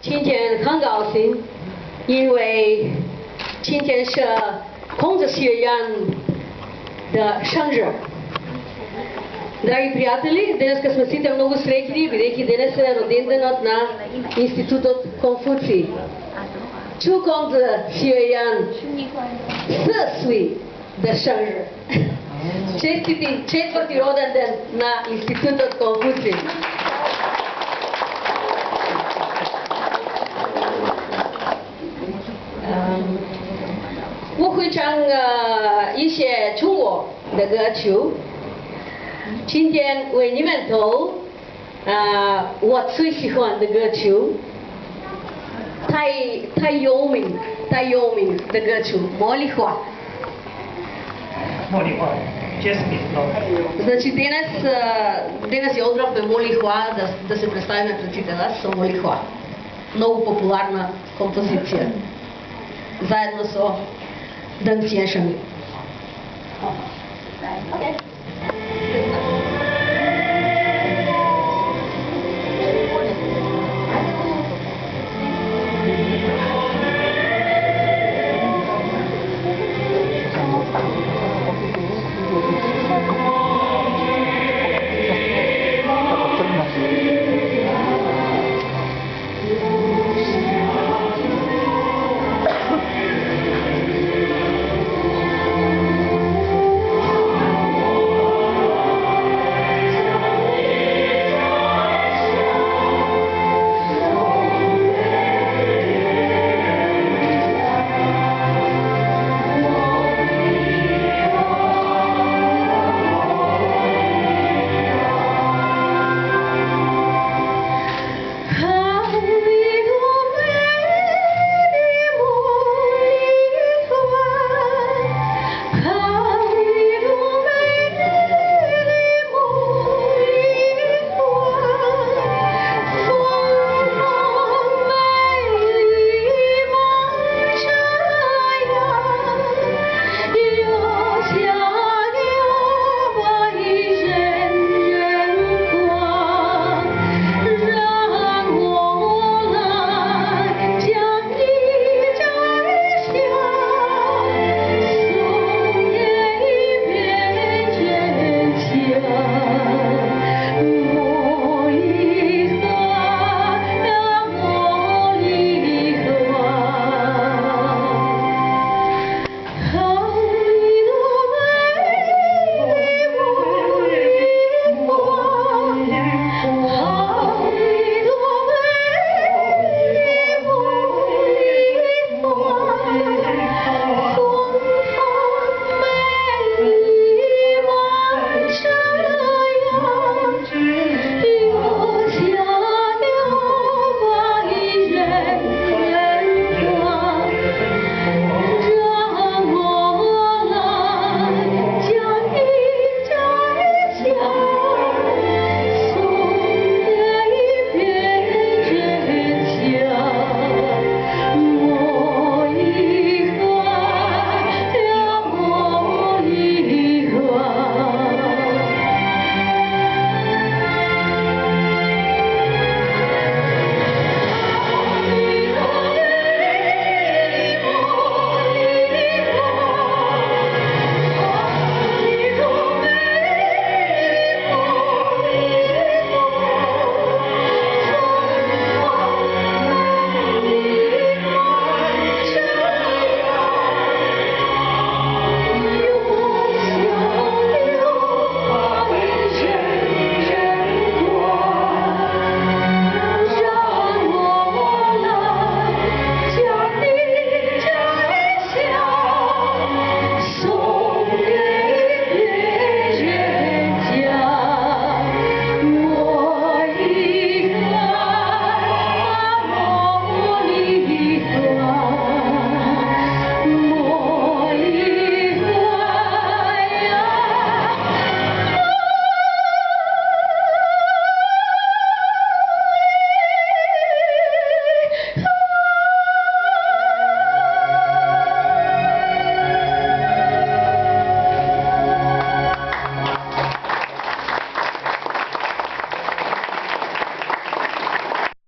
今天很高兴，因为今天是孔子学院的生日。Dragi prijatelji, danes, ko smo sicer mnogo srečni, bi rekli, danes je roden dan na Institutu Konfucij. 祝孔子学院4岁的生日，čestitim 4. rođendan na Institutu Konfucij. Um, 我会唱一些中国的歌曲。今天为你们读我最喜欢的歌曲，太有名的歌曲《茉莉花》。茉莉花 Jasmine, no? Значи денес je одрав е Моли Хуа да се представи на председателя со Моли Хуа. Много популарна композиция. Заедно со Дън Сиеншами. Okay.